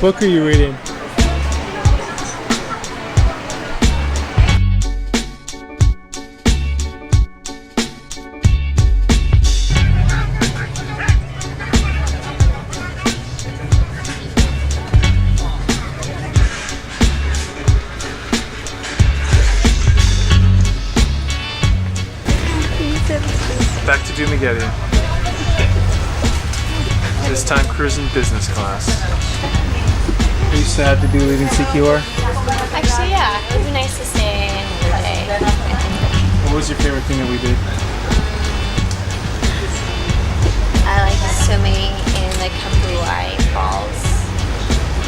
book are you reading? Back to Dumageddon. This time cruising business class. Are you sad to be leaving Siquijor? Actually, yeah. It would be nice to stay another day. What was your favorite thing that we did? I like swimming in the Coolzey Falls.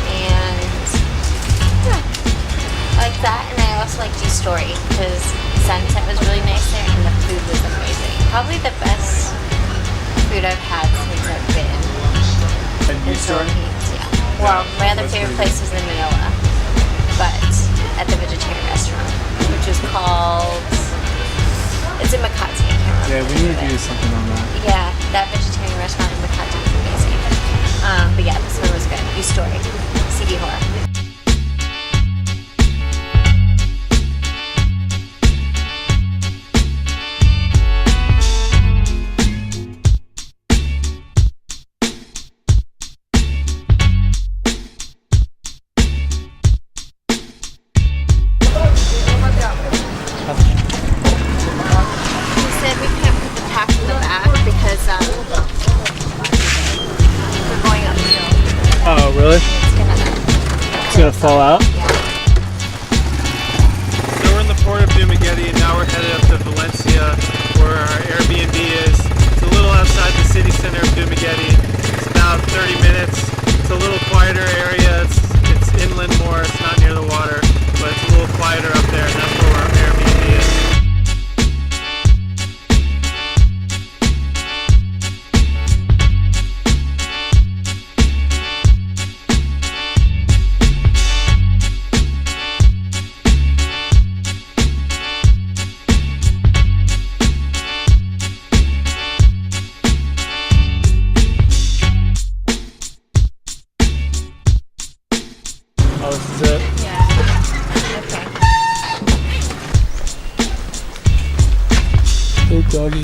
And yeah, I like that. And I also like D-Story because the sunset was really nice there and the food was amazing. Probably the best food I've had since I've been And in Philippines. Yeah. Well, my other favorite place was in Manila, but at the vegetarian restaurant, which is called, it's in Makati. I can't remember. Yeah, we need to do something on that. Yeah, that vegetarian restaurant in Makati was amazing. But yeah, this one was good. D-Story. Siquijor. Oh, really? It's gonna fall out? Yeah. So we're in the port of Dumageddon and now we're headed up to Valencia where our Airbnb is. It's a little outside the city center of Dumageddon. It's about 30 minutes. It's a little quieter area. It's inland more. It's not near the water, but it's a little quieter up there and that's where our Airbnb is. Oh, this is it? Yeah. Okay. Hey, doggy.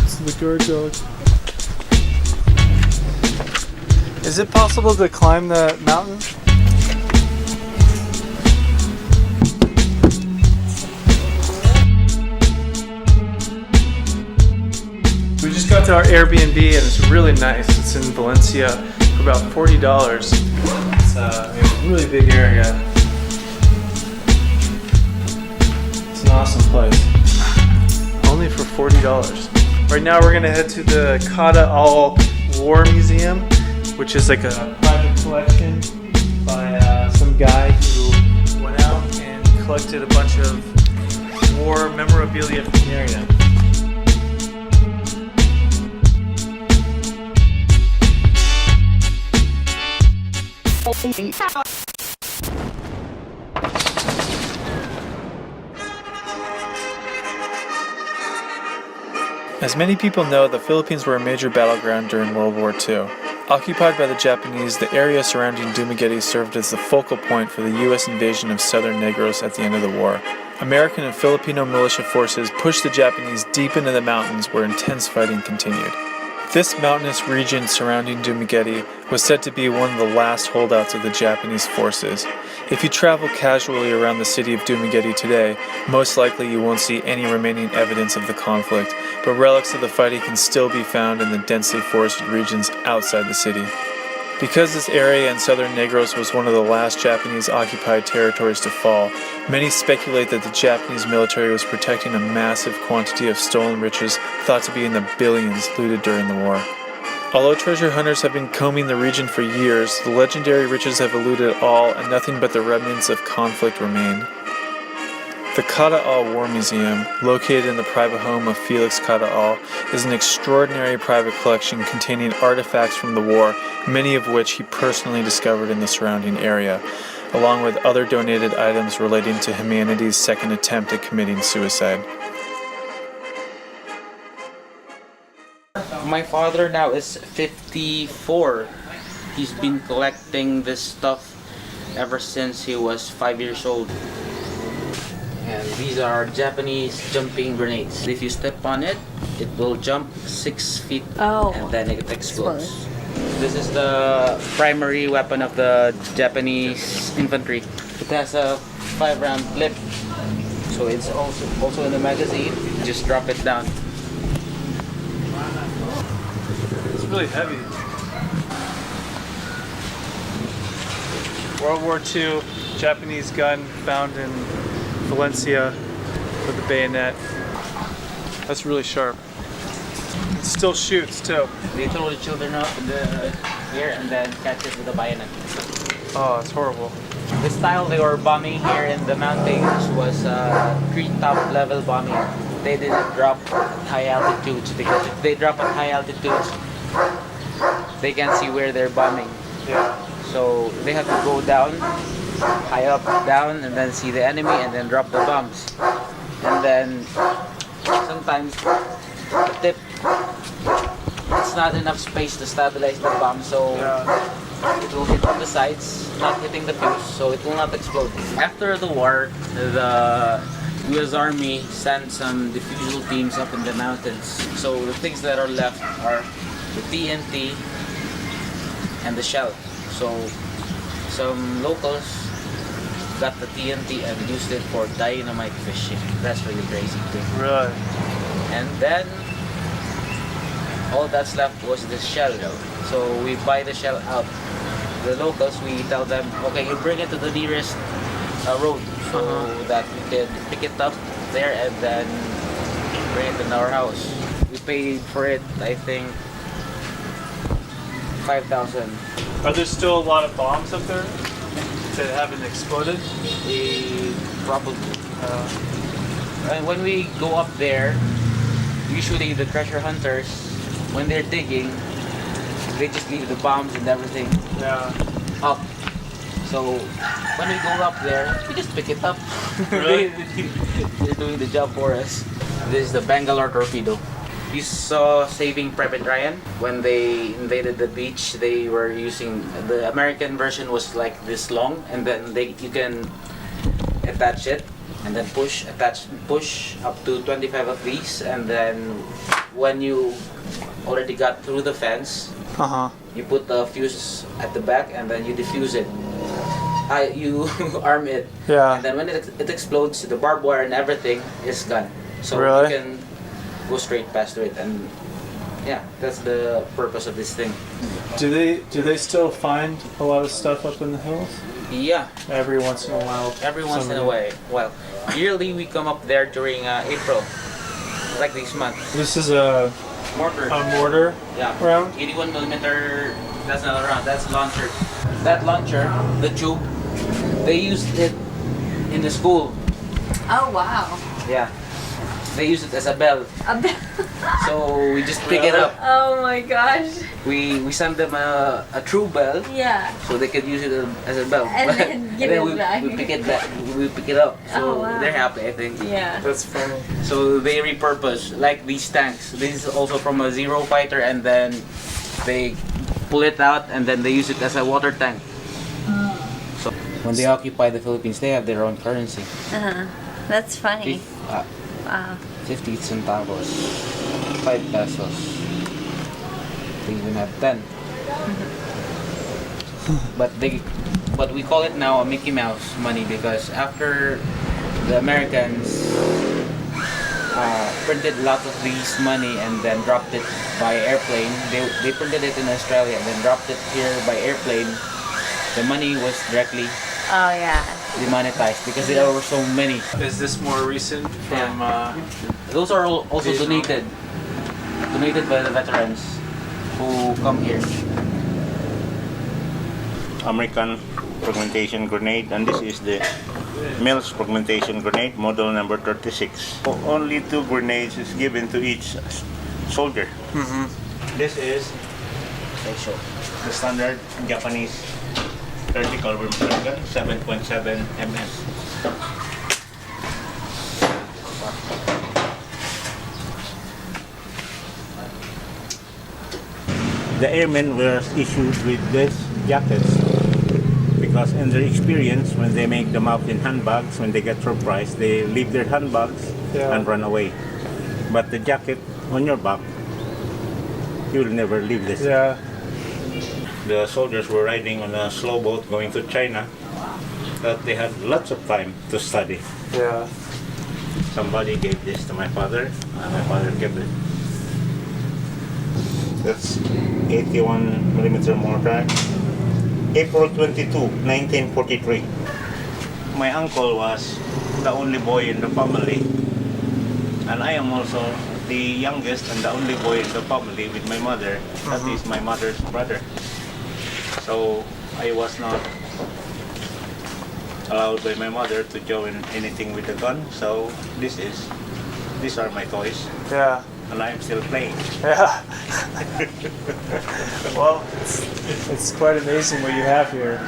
This is the guard dog. Is it possible to climb the mountain? We just got to our Airbnb and it's really nice. It's in Valencia for about $40. It's a really big area. It's an awesome place. Only for $40. Right now we're gonna head to the Cata-al War Museum, which is like a private collection by some guy who went out and collected a bunch of war memorabilia from the area. As many people know, the Philippines were a major battleground during World War II. Occupied by the Japanese, the area surrounding Dumageddon served as the focal point for the U.S. invasion of southern Negros at the end of the war. American and Filipino militia forces pushed the Japanese deep into the mountains where intense fighting continued. This mountainous region surrounding Dumageddon was said to be one of the last holdouts of the Japanese forces. If you travel casually around the city of Dumageddon today, most likely you won't see any remaining evidence of the conflict, but relics of the fighting can still be found in the densely forested regions outside the city. Because this area in southern Negros was one of the last Japanese-occupied territories to fall, many speculate that the Japanese military was protecting a massive quantity of stolen riches thought to be in the billions looted during the war. Although treasure hunters have been combing the region for years, the legendary riches have eluded all and nothing but the remnants of conflict remain. The Cata-al War Museum, located in the private home of Felix Cata-al, is an extraordinary private collection containing artifacts from the war, many of which he personally discovered in the surrounding area, along with other donated items relating to humanity's second attempt at committing suicide. My father now is 54. He's been collecting this stuff ever since he was 5 years old. And these are Japanese jumping grenades. If you step on it, it will jump 6 feet and then it explodes. This is the primary weapon of the Japanese infantry. It has a 5-round clip, so it's also in the magazine. Just drop it down. It's really heavy. World War II Japanese gun found in Valencia with a bayonet. That's really sharp. It still shoots too. They throw the children up in the air and then catch it with a bayonet. Oh, it's horrible. The style they were bombing here in the mountains was treetop level bombing. They didn't drop at high altitudes because if they drop at high altitudes, they can't see where they're bombing. Yeah. So they have to go down, high up, down, and then see the enemy and then drop the bombs. And then sometimes the tip, it's not enough space to stabilize the bomb, so it will hit on the sides, not hitting the fuse, so it will not explode. After the war, the US Army sent some defusal teams up in the mountains. So the things that are left are the TNT and the shell. So some locals got the TNT and used it for dynamite fishing. That's really crazy too. Really? And then all that's left was the shell. So we buy the shell out. The locals, we tell them, okay, you bring it to the nearest road so that we can pick it up there and then bring it in our house. We paid for it, I think, 5,000. Are there still a lot of bombs up there that haven't exploded? Probably. And when we go up there, usually the treasure hunters, when they're digging, they just leave the bombs and everything up. So when we go up there, we just pick it up. Really? They're doing the job for us. This is the Bangalore torpedo. You saw Saving Private Ryan. When they invaded the beach, they were using the American version was like this long, and then you can attach it and then push up to 25 of these, and then when you already got through the fence, you put the fuse at the back and then you defuse it. You arm it, and then when it explodes, the barbed wire and everything is gone. So you can go straight past it, and yeah, that's the purpose of this thing. Do they still find a lot of stuff up in the hills? Yeah. Every once in a while. Every once in a while. Well, yearly we come up there during April, like this month. This is a mortar. A mortar round? 81 millimeter. That's not a round. That's a launcher. That launcher, the tube, they used it in the school. Oh wow. Yeah. They use it as a bell. So we just pick it up. Oh my gosh. We send them a true bell. Yeah. So they could use it as a bell. And then give it back. We pick it back. We pick it up. So they're happy, I think. Yeah. That's funny. So they repurpose, like these tanks. This is also from a Zero fighter, and then they pull it out and then they use it as a water tank. So when they occupy the Philippines, they have their own currency. That's funny. Wow. 50 centavos, 5 pesos. They even have 10. But we call it now a Mickey Mouse money because after the Americans printed lots of these money and then dropped it by airplane, they printed it in Australia and then dropped it here by airplane. The money was directly demonetized because there were so many. Is this more recent from? Those are also donated by the veterans who come here. American fragmentation grenade, and this is the Mills fragmentation grenade, model number 36. Only 2 grenades is given to each soldier. This is the standard Japanese 30 caliber machine gun, 7.7 ms. The airmen were issued with these jackets because in their experience, when they make them up in handbags, when they get surprised, they leave their handbags and run away. But the jacket on your back, you'll never leave this. Yeah. The soldiers were riding on a slow boat going to China, but they had lots of time to study. Yeah. Somebody gave this to my father, and my father kept it. That's 81 millimeter mortar. April 22, 1943. My uncle was the only boy in the family, and I am also the youngest and the only boy in the family with my mother. That is my mother's brother. So I was not allowed by my mother to join anything with a gun. So these are my toys, Yeah. and I am still playing. Yeah. Well, it's quite amazing what you have here.